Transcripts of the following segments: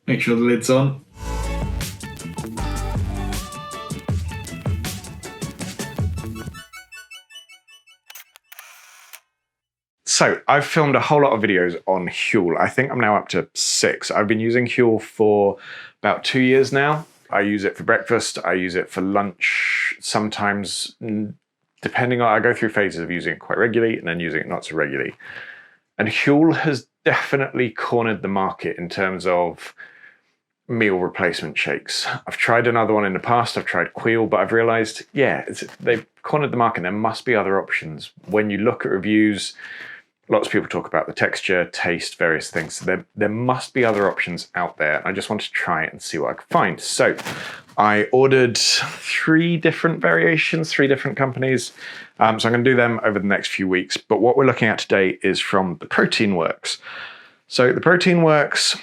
Make sure the lid's on. So I've filmed a whole lot of videos on Huel. I think I'm now up to 6. I've been using Huel for about 2 years now. I use it for breakfast, I use it for lunch, sometimes depending on, I go through phases of using it quite regularly and then using it not so regularly. And Huel has definitely cornered the market in terms of meal replacement shakes. I've tried another one in the past, I've tried Queel, but I've realized, yeah, they've cornered the market. There must be other options. When you look at reviews, lots of people talk about the texture, taste, various things. So there must be other options out there. I just wanted to try it and see what I could find. So I ordered 3 different variations, 3 different companies. So I'm going to do them over the next few weeks. But what we're looking at today is from the Protein Works. So the Protein Works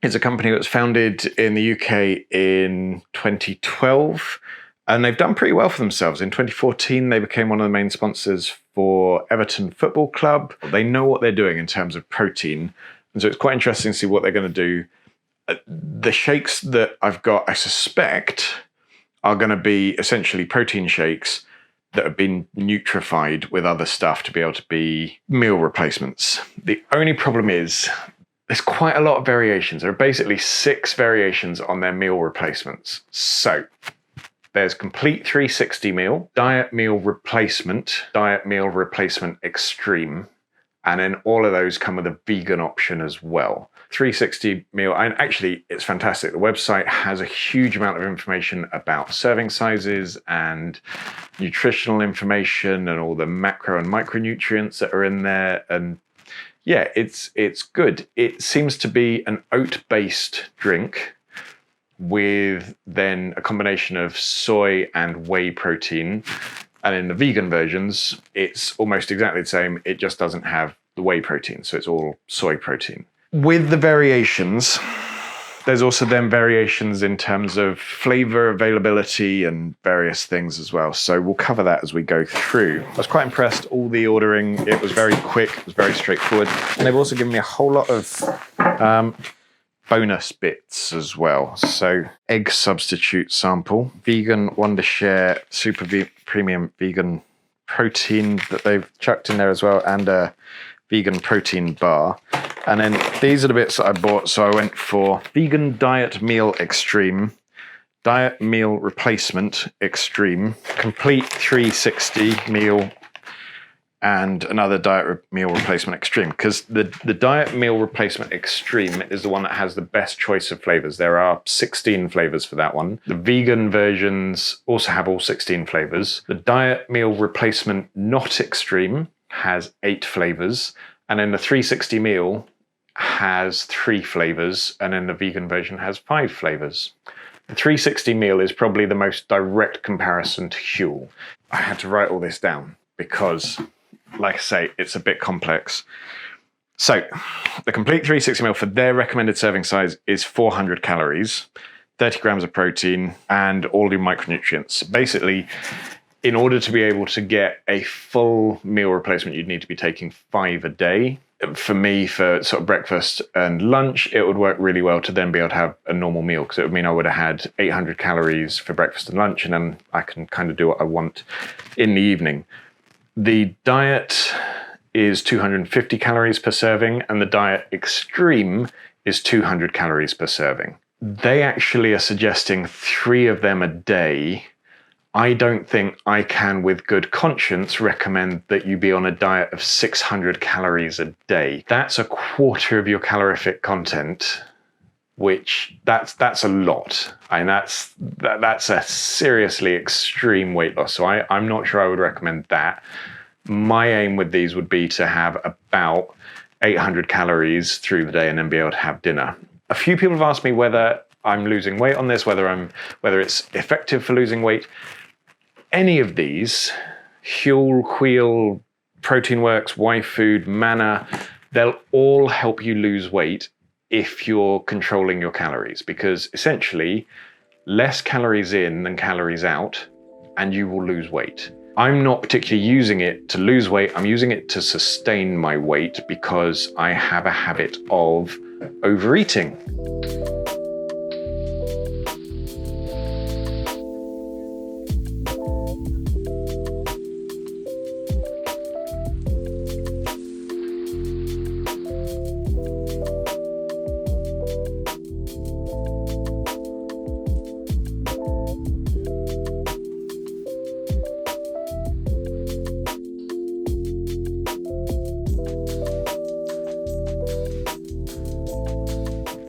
is a company that was founded in the UK in 2012. And they've done pretty well for themselves. In 2014, they became one of the main sponsors for Everton Football Club. They know what they're doing in terms of protein. And so it's quite interesting to see what they're going to do. The shakes that I've got, I suspect, are going to be essentially protein shakes that have been nutrified with other stuff to be able to be meal replacements. The only problem is there's quite a lot of variations. There are basically 6 variations on their meal replacements. So there's Complete 360 Meal, Diet Meal Replacement, Diet Meal Replacement Extreme, and then all of those come with a vegan option as well. 360 Meal, and actually it's fantastic. The website has a huge amount of information about serving sizes and nutritional information and all the macro and micronutrients that are in there. And yeah, it's good. It seems to be an oat-based drink with then a combination of soy and whey protein. And in the vegan versions, it's almost exactly the same. It just doesn't have the whey protein. So it's all soy protein. With the variations, there's also then variations in terms of flavor availability and various things as well. So we'll cover that as we go through. I was quite impressed. All the ordering, it was very quick, it was very straightforward. And they've also given me a whole lot of bonus bits as well. So egg substitute sample, vegan Wondershare super premium vegan protein that they've chucked in there as well, and a vegan protein bar. And then these are the bits that I bought. So I went for vegan diet meal extreme, diet meal replacement extreme, complete 360 meal, and another diet meal replacement extreme, because the diet meal replacement extreme is the one that has the best choice of flavors. There are 16 flavors for that one. The vegan versions also have all 16 flavors. The diet meal replacement not extreme has 8 flavors, and then the 360 meal has 3 flavors, and then the vegan version has 5 flavors. The 360 meal is probably the most direct comparison to Huel. I had to write all this down because, like I say, it's a bit complex. So the Complete 360 meal for their recommended serving size is 400 calories, 30 grams of protein, and all your micronutrients. Basically, in order to be able to get a full meal replacement, you'd need to be taking 5 a day. For me, for sort of breakfast and lunch, it would work really well to then be able to have a normal meal, because it would mean I would have had 800 calories for breakfast and lunch, and then I can kind of do what I want in the evening. The diet is 250 calories per serving, and the diet extreme is 200 calories per serving. They actually are suggesting 3 of them a day. I don't think I can, with good conscience, recommend that you be on a diet of 600 calories a day. That's a quarter of your calorific content, which that's a lot. And that's a seriously extreme weight loss. So I'm not sure I would recommend that. My aim with these would be to have about 800 calories through the day and then be able to have dinner. A few people have asked me whether I'm losing weight on this, whether it's effective for losing weight. Any of these, Huel, Queel, Protein Works, YFood, Manna, they'll all help you lose weight if you're controlling your calories, because essentially less calories in than calories out, and you will lose weight. I'm not particularly using it to lose weight. I'm using it to sustain my weight because I have a habit of overeating.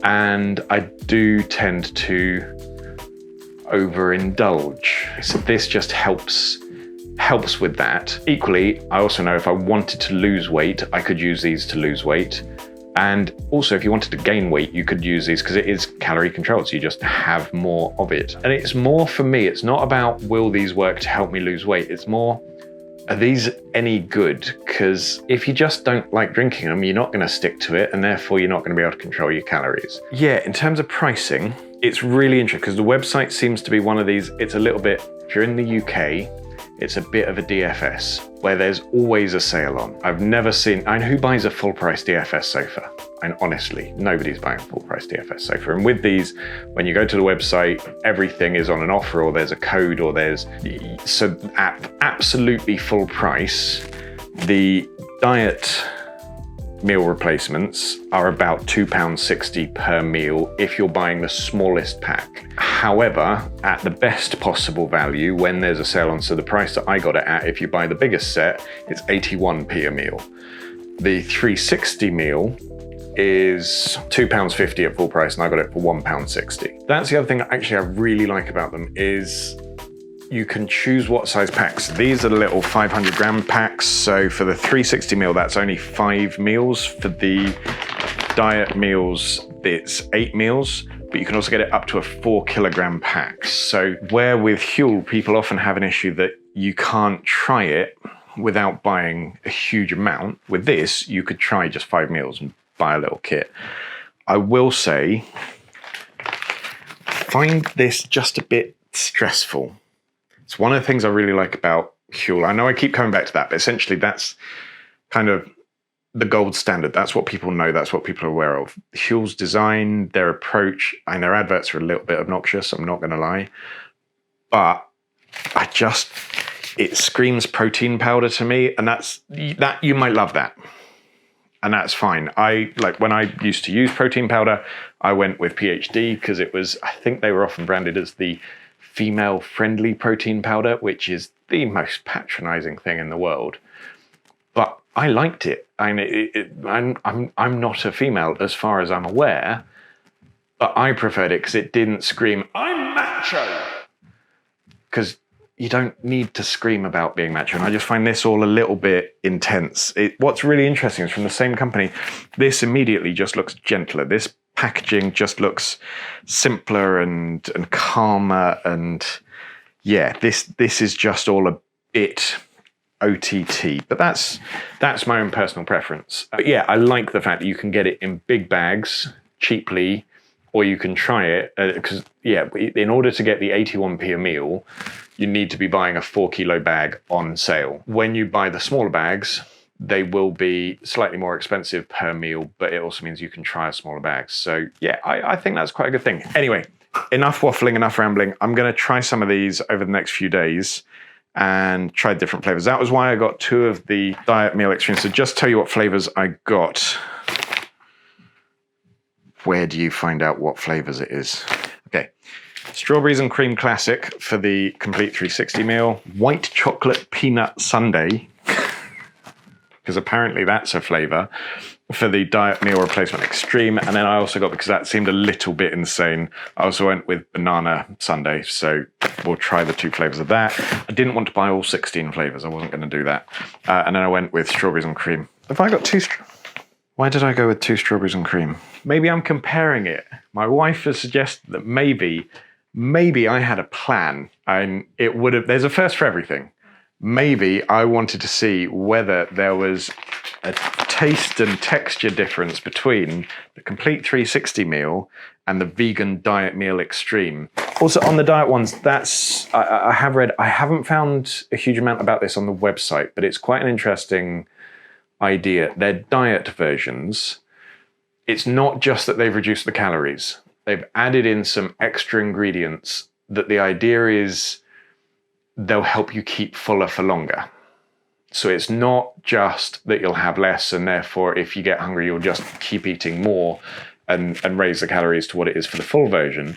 and I do tend to overindulge. So this just helps with that. Equally, I also know if I wanted to lose weight, I could use these to lose weight. And also if you wanted to gain weight, you could use these because it is calorie controlled, so you just have more of it. And it's more for me, it's not about will these work to help me lose weight, it's more, are these any good? Because if you just don't like drinking them, you're not going to stick to it, and therefore you're not going to be able to control your calories. Yeah, in terms of pricing, it's really interesting because the website seems to be one of these, it's a little bit, if you're in the UK, it's a bit of a DFS where there's always a sale on. I've never seen, I know who buys a full price DFS sofa. And honestly, nobody's buying a full price DFS sofa. And with these, when you go to the website, everything is on an offer or there's a code or there's, so at absolutely full price, the diet meal replacements are about £2.60 per meal if you're buying the smallest pack. However, at the best possible value, when there's a sale on, so the price that I got it at, if you buy the biggest set, it's 81p a meal. The 360 meal is £2.50 at full price, and I got it for £1.60. That's the other thing actually I really like about them is you can choose what size packs. These are the little 500 gram packs. So for the 360 meal, that's only 5 meals. For the diet meals, it's 8 meals, but you can also get it up to a 4 kilogram pack. So where with Huel, people often have an issue that you can't try it without buying a huge amount. With this, you could try just 5 meals and buy a little kit. I will say, find this just a bit stressful. It's one of the things I really like about Huel. I know I keep coming back to that, but essentially that's kind of the gold standard. That's what people know. That's what people are aware of. Huel's design, their approach, and their adverts are a little bit obnoxious, I'm not going to lie. But it screams protein powder to me, and that you might love that. And that's fine. When I used to use protein powder, I went with PhD because it was, I think they were often branded as the female-friendly protein powder, which is the most patronizing thing in the world. But I liked it. I'm not a female as far as I'm aware, but I preferred it because it didn't scream, I'm macho! Because you don't need to scream about being macho. And I just find this all a little bit intense. What's really interesting is from the same company, this immediately just looks gentler. This packaging just looks simpler and calmer, and yeah, this is just all a bit OTT, but that's my own personal preference. But yeah, I like the fact that you can get it in big bags cheaply, or you can try it because in order to get the 81p a meal, you need to be buying a 4 kilo bag on sale. When you buy the smaller bags, they will be slightly more expensive per meal, but it also means you can try a smaller bag. So yeah, I think that's quite a good thing. Anyway, enough waffling, enough rambling. I'm gonna try some of these over the next few days and try different flavors. That was why I got 2 of the Diet Meal Extremes. So just tell you what flavors I got. Where do you find out what flavors it is? Okay, Strawberries and Cream Classic for the complete 360 meal. White Chocolate Peanut Sundae, because apparently that's a flavor, for the Diet Meal Replacement Extreme. And then I also got, because that seemed a little bit insane, I also went with Banana Sundae. So we'll try the 2 flavors of that. I didn't want to buy all 16 flavors. I wasn't going to do that. And then I went with Strawberries and Cream. Have I got 2 Why did I go with 2 Strawberries and Cream? Maybe I'm comparing it. My wife has suggested that maybe I had a plan, and it would have, there's a first for everything. Maybe I wanted to see whether there was a taste and texture difference between the complete 360 meal and the vegan Diet Meal Extreme. Also on the diet ones, I haven't found a huge amount about this on the website, but it's quite an interesting idea. They're diet versions. It's not just that they've reduced the calories. They've added in some extra ingredients that the idea is they'll help you keep fuller for longer. So it's not just that you'll have less, and therefore if you get hungry, you'll just keep eating more and raise the calories to what it is for the full version.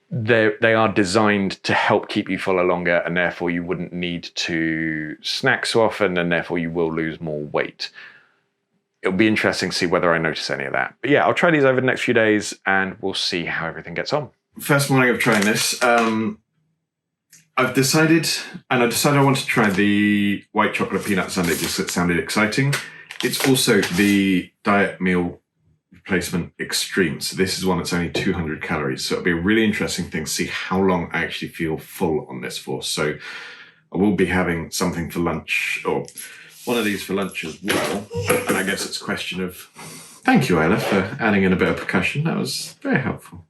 They are designed to help keep you fuller longer, and therefore you wouldn't need to snack so often, and therefore you will lose more weight. it'll be interesting to see whether I notice any of that. But yeah, I'll try these over the next few days and we'll see how everything gets on. First morning of trying this, I've decided I want to try the white chocolate peanut sundae because it sounded exciting. It's also the diet meal replacement extreme. So this is one that's only 200 calories. So it'll be a really interesting thing to see how long I actually feel full on this for. So I will be having something for lunch, or one of these for lunch as well. And I guess it's a question of, thank you, Isla, for adding in a bit of percussion. That was very helpful.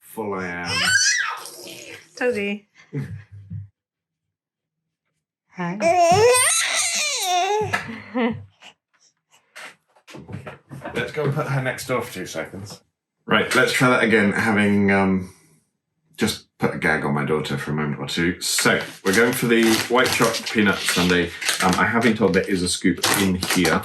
Full I am. Toby. Hi. Let's go and put her next door for 2 seconds. Right, let's try that again, having just put a gag on my daughter for a moment or two. So, we're going for the white chocolate peanut sundae. I have been told there is a scoop in here,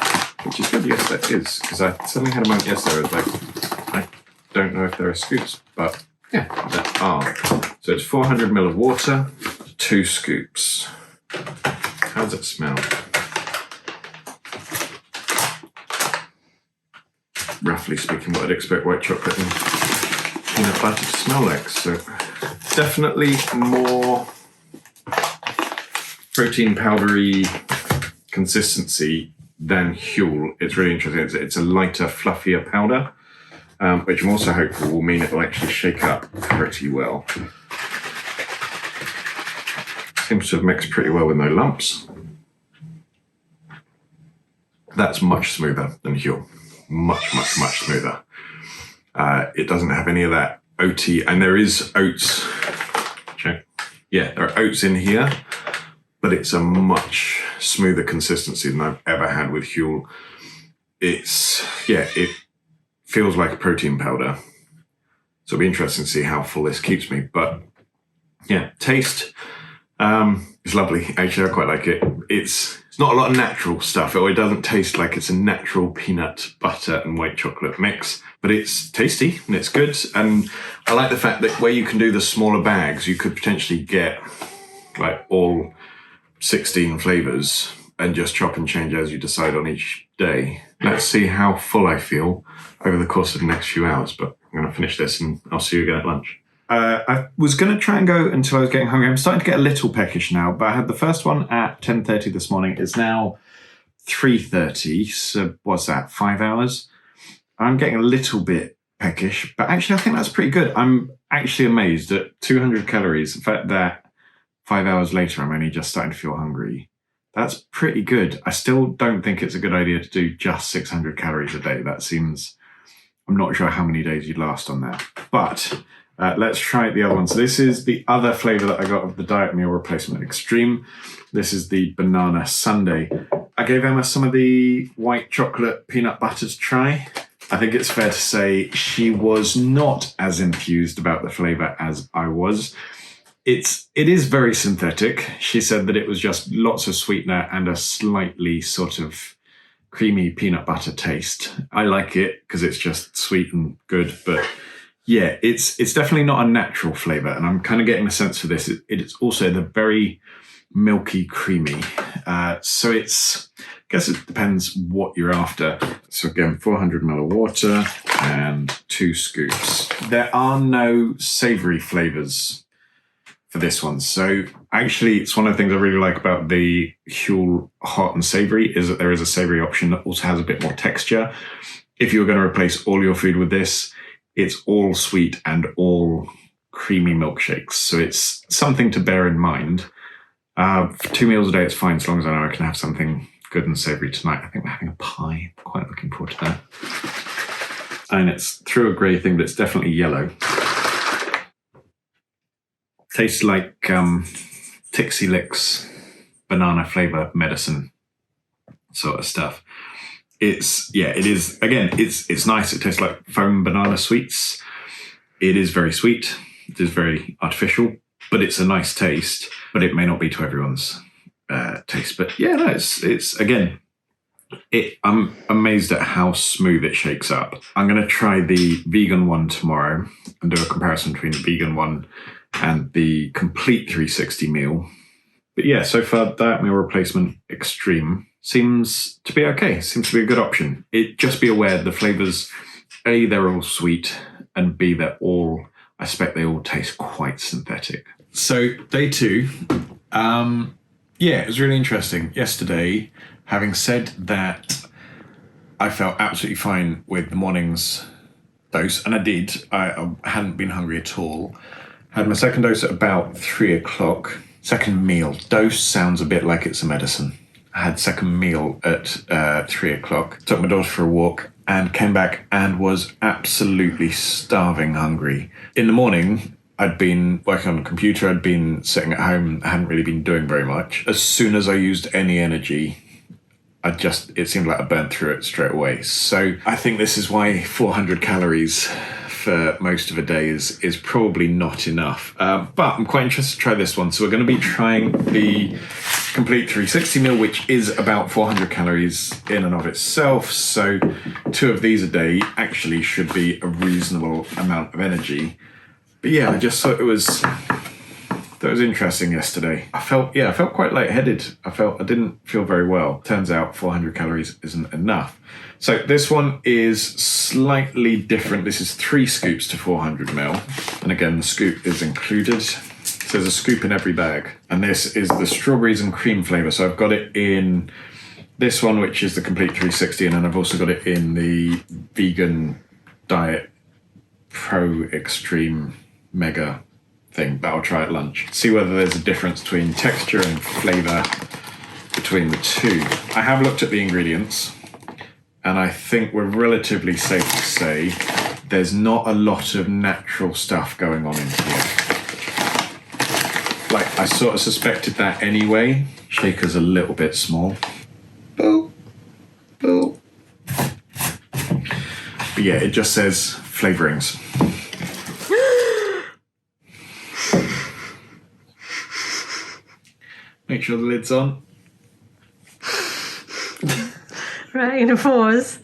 which is good. Yes, there is, because I suddenly had a moment yesterday where I was like, I don't know if there are scoops, but yeah, there are. So it's 400 ml of water, 2 scoops. How does it smell? Roughly speaking, what I'd expect white chocolate and peanut butter to smell like. So definitely more protein powdery consistency than Huel. It's really interesting. It's a lighter, fluffier powder, which I'm also hopeful will mean it will actually shake up pretty well. Seems to have mixed pretty well with no lumps. That's much smoother than Huel. Much, much, much smoother. It doesn't have any of that oaty, and there is oats. Check. Yeah, there are oats in here, but it's a much smoother consistency than I've ever had with Huel. It feels like a protein powder. So it'll be interesting to see how full this keeps me. But yeah, taste is lovely. Actually, I quite like it. It's not a lot of natural stuff. It doesn't taste like it's a natural peanut butter and white chocolate mix, but it's tasty and it's good. And I like the fact that where you can do the smaller bags, you could potentially get like all 16 flavors and just chop and change as you decide on each day. Let's see how full I feel over the course of the next few hours, but I'm going to finish this and I'll see you again at lunch. I was going to try and go until I was getting hungry. I'm starting to get a little peckish now, but I had the first one at 10:30 this morning. It's now 3:30, so what's that, 5 hours? I'm getting a little bit peckish, but actually I think that's pretty good. I'm actually amazed at 200 calories. The fact that 5 hours later I'm only just starting to feel hungry. That's pretty good. I still don't think it's a good idea to do just 600 calories a day. That seems, I'm not sure how many days you'd last on that, but let's try the other one. So this is the other flavor that I got of the Diet Meal Replacement Extreme. This is the banana sundae. I gave Emma some of the white chocolate peanut butter to try. I think it's fair to say she was not as enthused about the flavor as I was. It is very synthetic. She said that it was just lots of sweetener and a slightly sort of creamy peanut butter taste. I like it because it's just sweet and good, but yeah, it's definitely not a natural flavor, and I'm kind of getting a sense for this. It's also the very milky, creamy. So it's, I guess it depends what you're after. So again, 400 ml of water and 2 scoops. There are no savory flavors for this one. So actually, it's one of the things I really like about the Huel hot and savory is that there is a savory option that also has a bit more texture. If you were going to replace all your food with this, it's all sweet and all creamy milkshakes. So it's something to bear in mind. For 2 meals a day, it's fine, as long as I know I can have something good and savory tonight. I think we're having a pie. I'm quite looking forward to that. And it's through a grey thing, but it's definitely yellow. Tastes like Tixie Licks banana flavour medicine sort of stuff. It is, again, it's nice. It tastes like foam banana sweets. It is very sweet. It is very artificial, but it's a nice taste, but it may not be to everyone's taste. But yeah, no, it's again, I'm amazed at how smooth it shakes up. I'm going to try the vegan one tomorrow and do a comparison between the vegan one and the complete 360 meal. But yeah, so far, Diet Meal Replacement Extreme seems to be okay. Seems to be a good option. Just be aware the flavors, A, they're all sweet, and B, I expect they all taste quite synthetic. So day 2, yeah, it was really interesting. Yesterday, having said that, I felt absolutely fine with the morning's dose, and I did. I hadn't been hungry at all. Had my second dose at about 3 o'clock. Second meal. Dose sounds a bit like it's a medicine. I had second meal at 3 o'clock. Took my daughter for a walk and came back and was absolutely starving hungry. In the morning, I'd been working on the computer. I'd been sitting at home. I hadn't really been doing very much. As soon as I used any energy, it seemed like I burnt through it straight away. So I think this is why 400 calories for most of a day is probably not enough. But I'm quite interested to try this one. So we're going to be trying the Complete 360 meal, which is about 400 calories in and of itself. So 2 of these a day actually should be a reasonable amount of energy. But yeah, I just thought it was interesting yesterday. I felt quite lightheaded. I didn't feel very well. Turns out 400 calories isn't enough. So this one is slightly different. This is 3 scoops to 400 ml. And again, the scoop is included. So there's a scoop in every bag. And this is the strawberries and cream flavor. So I've got it in this one, which is the Complete 360. And then I've also got it in the Vegan Diet Pro Extreme Mega thing, but I'll try at lunch. See whether there's a difference between texture and flavour between the two. I have looked at the ingredients, and I think we're relatively safe to say there's not a lot of natural stuff going on in here. Like, I sort of suspected that anyway. Shaker's a little bit small. Boo. Boo. But yeah, it just says flavourings. Make sure the lid's on. Right, in a pause.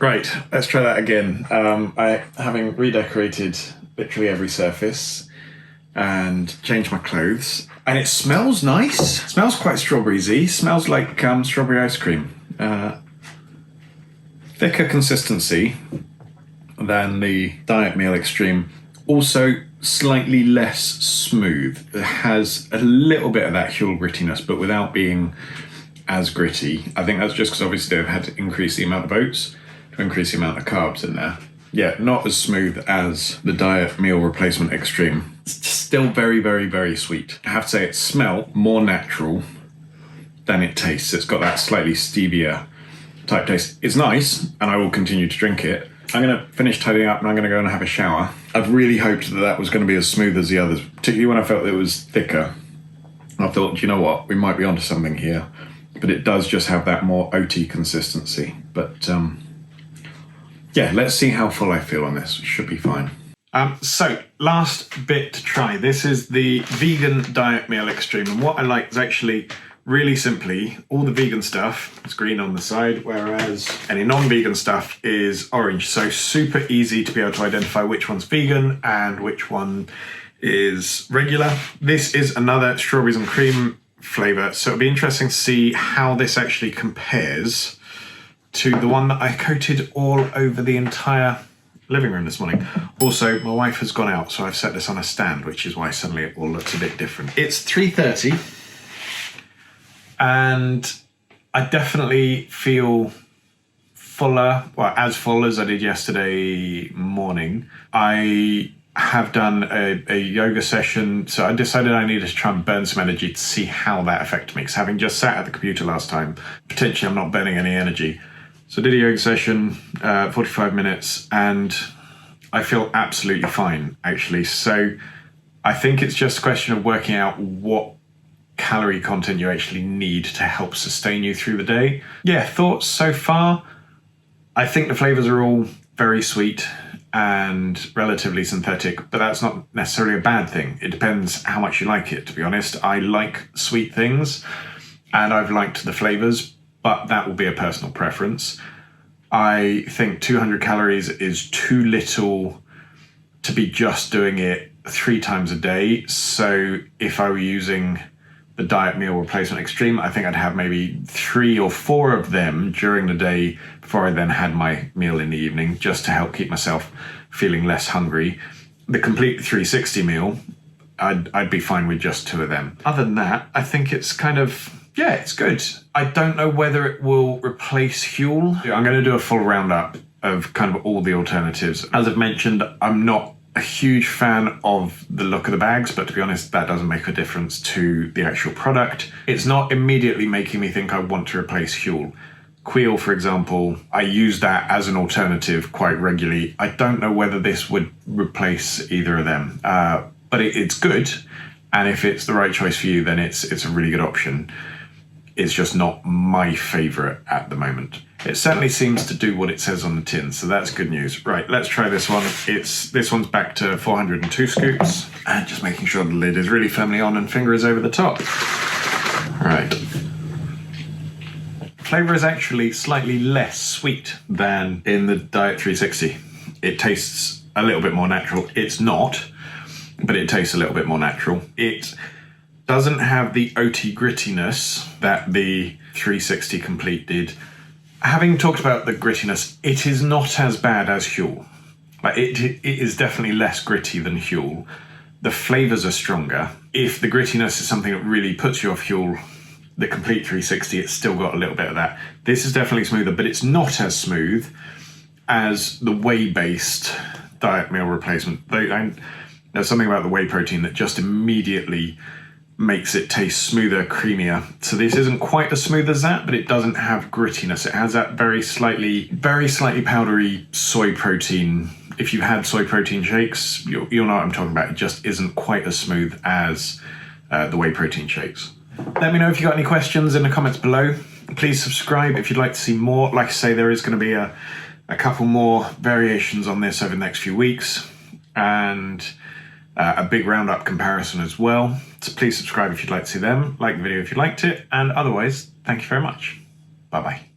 Right, let's try that again. Having redecorated literally every surface and changed my clothes. And it smells nice. It smells quite strawberry-y. Smells like strawberry ice cream. Thicker consistency than the Diet Meal Extreme. Also slightly less smooth. It has a little bit of that Huel grittiness, but without being as gritty. I think that's just because obviously they've had to increase the amount of oats to increase the amount of carbs in there. Yeah, not as smooth as the Diet Meal Replacement Extreme. It's still very, very, very sweet. I have to say it smelled more natural than it tastes. It's got that slightly stevia type taste. It's nice, and I will continue to drink it. I'm going to finish tidying up and I'm going to go and have a shower. I've really hoped that was going to be as smooth as the others, particularly when I felt it was thicker. I thought, you know what, we might be onto something here. But it does just have that more oaty consistency. But yeah, let's see how full I feel on this. It should be fine. So, last bit to try. This is the Vegan Diet Meal Extreme. And what I like is actually, really simply, all the vegan stuff is green on the side, whereas any non-vegan stuff is orange. So super easy to be able to identify which one's vegan and which one is regular. This is another strawberries and cream flavour. So it'll be interesting to see how this actually compares to the one that I coated all over the entire living room this morning. Also, my wife has gone out, so I've set this on a stand, which is why suddenly it all looks a bit different. It's 3:30, and I definitely feel fuller, well, as full as I did yesterday morning. I have done a yoga session, so I decided I needed to try and burn some energy to see how that affected me, because having just sat at the computer last time, potentially I'm not burning any energy. So I did a yoga session, 45 minutes, and I feel absolutely fine, actually. So I think it's just a question of working out what calorie content you actually need to help sustain you through the day. Yeah, thoughts so far? I think the flavors are all very sweet and relatively synthetic, but that's not necessarily a bad thing. It depends how much you like it, to be honest. I like sweet things, and I've liked the flavors, but that will be a personal preference. I think 200 calories is too little to be just doing it 3 times a day. So if I were using the Diet Meal Replacement Extreme, I think I'd have maybe 3 or 4 of them during the day before I then had my meal in the evening, just to help keep myself feeling less hungry. The Complete 360 meal, I'd be fine with just 2 of them. Other than that, I think it's kind of, yeah, it's good. I don't know whether it will replace Huel. I'm going to do a full roundup of kind of all the alternatives. As I've mentioned, I'm not a huge fan of the look of the bags, but to be honest, that doesn't make a difference to the actual product. It's not immediately making me think I want to replace Huel. Queel, for example, I use that as an alternative quite regularly. I don't know whether this would replace either of them, but it's good. And if it's the right choice for you, then it's a really good option. It's just not my favorite at the moment. It certainly seems to do what it says on the tin, so that's good news. Right, let's try this one. This one's back to 402 scoops, and just making sure the lid is really firmly on and finger is over the top. Right. Flavor is actually slightly less sweet than in the Diet 360. It tastes a little bit more natural. It's not, but it tastes a little bit more natural. It doesn't have the oaty grittiness that the 360 Complete did. Having talked about the grittiness, it is not as bad as Huel. Like it is definitely less gritty than Huel. The flavors are stronger. If the grittiness is something that really puts you off Huel, the Complete 360, it's still got a little bit of that. This is definitely smoother, but it's not as smooth as the whey-based Diet Meal Replacement. There's something about the whey protein that just immediately makes it taste smoother, creamier. So this isn't quite as smooth as that, but it doesn't have grittiness. It has that very slightly powdery soy protein. If you've had soy protein shakes, you'll know what I'm talking about. It just isn't quite as smooth as the whey protein shakes. Let me know if you've got any questions in the comments below. Please subscribe if you'd like to see more. Like I say, there is going to be a couple more variations on this over the next few weeks, and a big roundup comparison as well. So please subscribe if you'd like to see them, like the video if you liked it, and otherwise, thank you very much. Bye-bye.